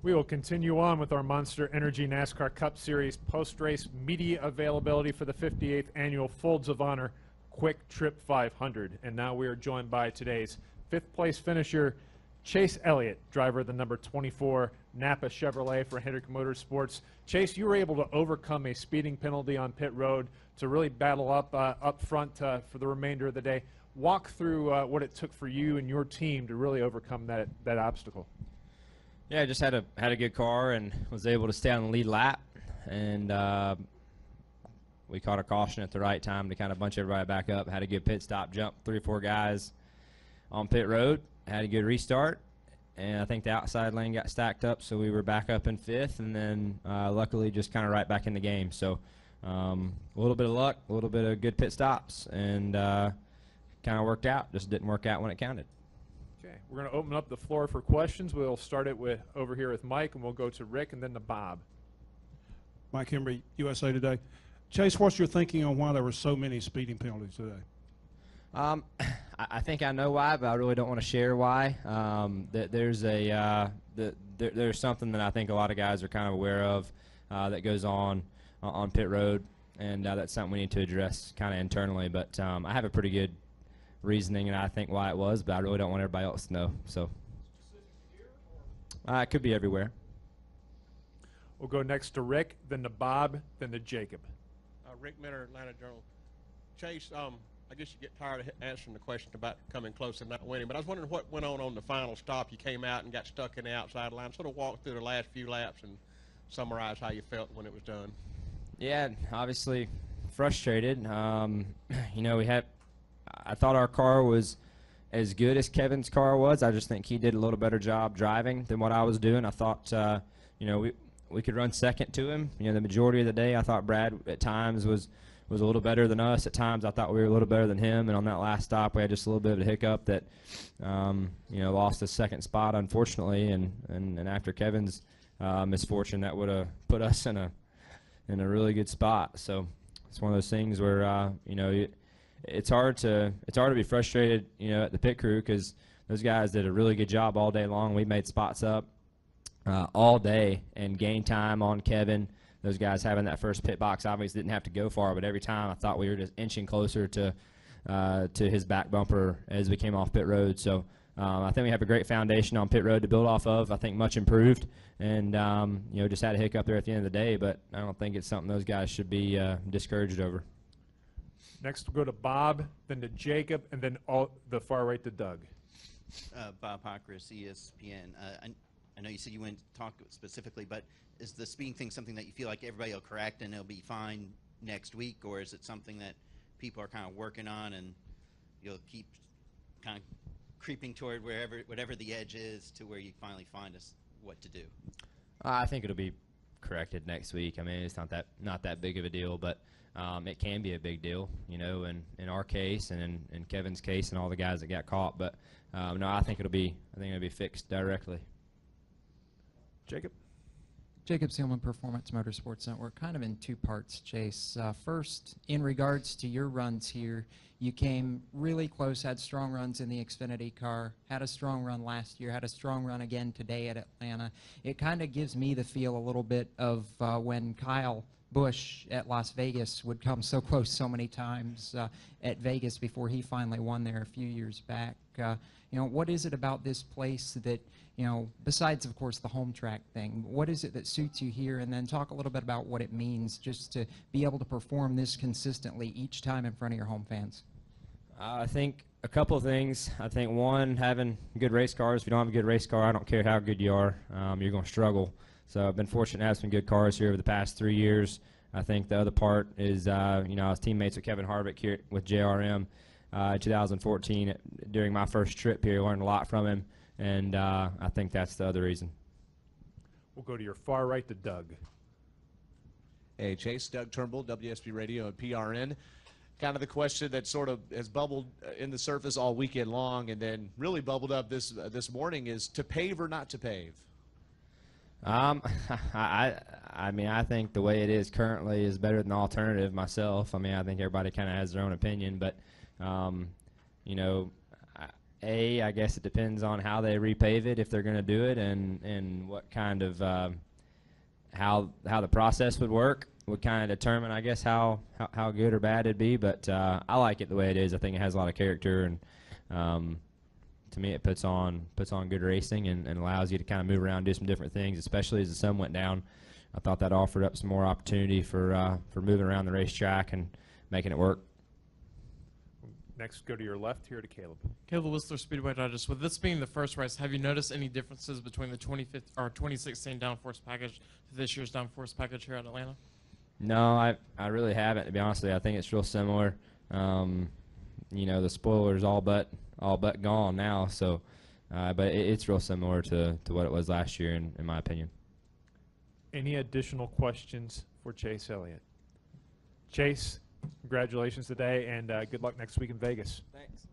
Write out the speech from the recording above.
We will continue on with our Monster Energy NASCAR Cup Series post-race media availability for the 58th Annual Folds of Honor Quick Trip 500. And now we are joined by today's fifth-place finisher, Chase Elliott, driver of the number 24 Napa Chevrolet for Hendrick Motorsports. Chase, you were able to overcome a speeding penalty on pit road to really battle up front for the remainder of the day. Walk through what it took for you and your team to really overcome that obstacle. Yeah, I just had a good car and was able to stay on the lead lap, and we caught a caution at the right time to kind of bunch everybody back up. Had a good pit stop, jumped 3 or 4 guys on pit road, had a good restart, and I think the outside lane got stacked up, so we were back up in 5th, and then luckily just kind of right back in the game. So a little bit of luck, a little bit of good pit stops, and kind of worked out. Just didn't work out when it counted. Okay, we're going to open up the floor for questions. We'll start it with over here with Mike, and we'll go to Rick and then to Bob. Mike Henry, USA Today. Chase, what's your thinking on why there were so many speeding penalties today? I think I know why, but I really don't want to share why. There's something that I think a lot of guys are kind of aware of that goes on pit road, and that's something we need to address kind of internally. But I have a pretty good reasoning, and I think why it was, but I really don't want everybody else to know. So it could be everywhere. We'll go next to Rick, then to Bob, then to Jacob. Rick Minner, Atlanta Journal. Chase, I guess you get tired of answering the question about coming close and not winning, but I was wondering what went on the final stop. You came out and got stuck in the outside line. Sort of walk through the last few laps and summarize how you felt when it was done. Yeah, obviously frustrated. You know, I thought our car was as good as Kevin's car was. I just think he did a little better job driving than what I was doing. I thought, you know, we could run second to him. You know, the majority of the day, I thought Brad at times was a little better than us. At times, I thought we were a little better than him. And on that last stop, we had just a little bit of a hiccup that, you know, lost his second spot, unfortunately. And after Kevin's misfortune, that would have put us in a really good spot. So it's one of those things where, you know, it's hard to be frustrated, you know, at the pit crew, because those guys did a really good job all day long. We made spots up all day and gained time on Kevin. Those guys having that first pit box obviously didn't have to go far, but every time I thought we were just inching closer to his back bumper as we came off pit road. So I think we have a great foundation on pit road to build off of. I think much improved, and you know, just had a hiccup there at the end of the day, but I don't think it's something those guys should be discouraged over. Next, we'll go to Bob, then to Jacob, and then the far right to Doug. Bob Pockris, ESPN. I know you said you wouldn't talk specifically, but is the speeding thing something that you feel like everybody will correct and it'll be fine next week, or is it something that people are kind of working on and you'll keep kind of creeping toward whatever the edge is to where you finally find us what to do? I think it'll be corrected next week. I mean, it's not that big of a deal, but it can be a big deal, you know, in our case and in Kevin's case and all the guys that got caught. But no, I think it'll be fixed directly. Jacob. Jacob Seelman, Performance Motorsports Network. Kind of in 2 parts, Chase. First, in regards to your runs here, you came really close, had strong runs in the Xfinity car, had a strong run last year, had a strong run again today at Atlanta. It kind of gives me the feel a little bit of when Kyle Busch at Las Vegas would come so close so many times at Vegas before he finally won there a few years back. You know, what is it about this place that, you know, besides, of course, the home track thing, what is it that suits you here? And then talk a little bit about what it means just to be able to perform this consistently each time in front of your home fans. I think a couple of things. I think, one, having good race cars. If you don't have a good race car, I don't care how good you are, you're going to struggle. So I've been fortunate to have some good cars here over the past 3 years. I think the other part is, you know, I was teammates with Kevin Harvick here with JRM 2014 during my first trip here. Learned a lot from him, and I think that's the other reason. We'll go to your far right to Doug. Hey, Chase, Doug Turnbull, WSB Radio and PRN. Kind of the question that sort of has bubbled in the surface all weekend long and then really bubbled up this morning is to pave or not to pave? I mean, I think the way it is currently is better than the alternative myself. I mean, I think everybody kind of has their own opinion, but, you know, I guess it depends on how they repave it, if they're going to do it, and what kind of how the process would work would kind of determine, I guess, how good or bad it'd be. But I like it the way it is. I think it has a lot of character, and to me, it puts on good racing and allows you to kind of move around, do some different things, especially as the sun went down. I thought that offered up some more opportunity for moving around the racetrack and making it work. Next, go to your left here to Caleb. Caleb Whistler, Speedway Digest. With this being the first race, have you noticed any differences between the 2016 downforce package to this year's downforce package here at Atlanta? No, I really haven't, to be honest with you. I think it's real similar. You know, the spoiler's all but gone now, so but it's real similar to what it was last year, in my opinion. Any additional questions for Chase Elliott? Chase, congratulations today, and good luck next week in Vegas. Thanks.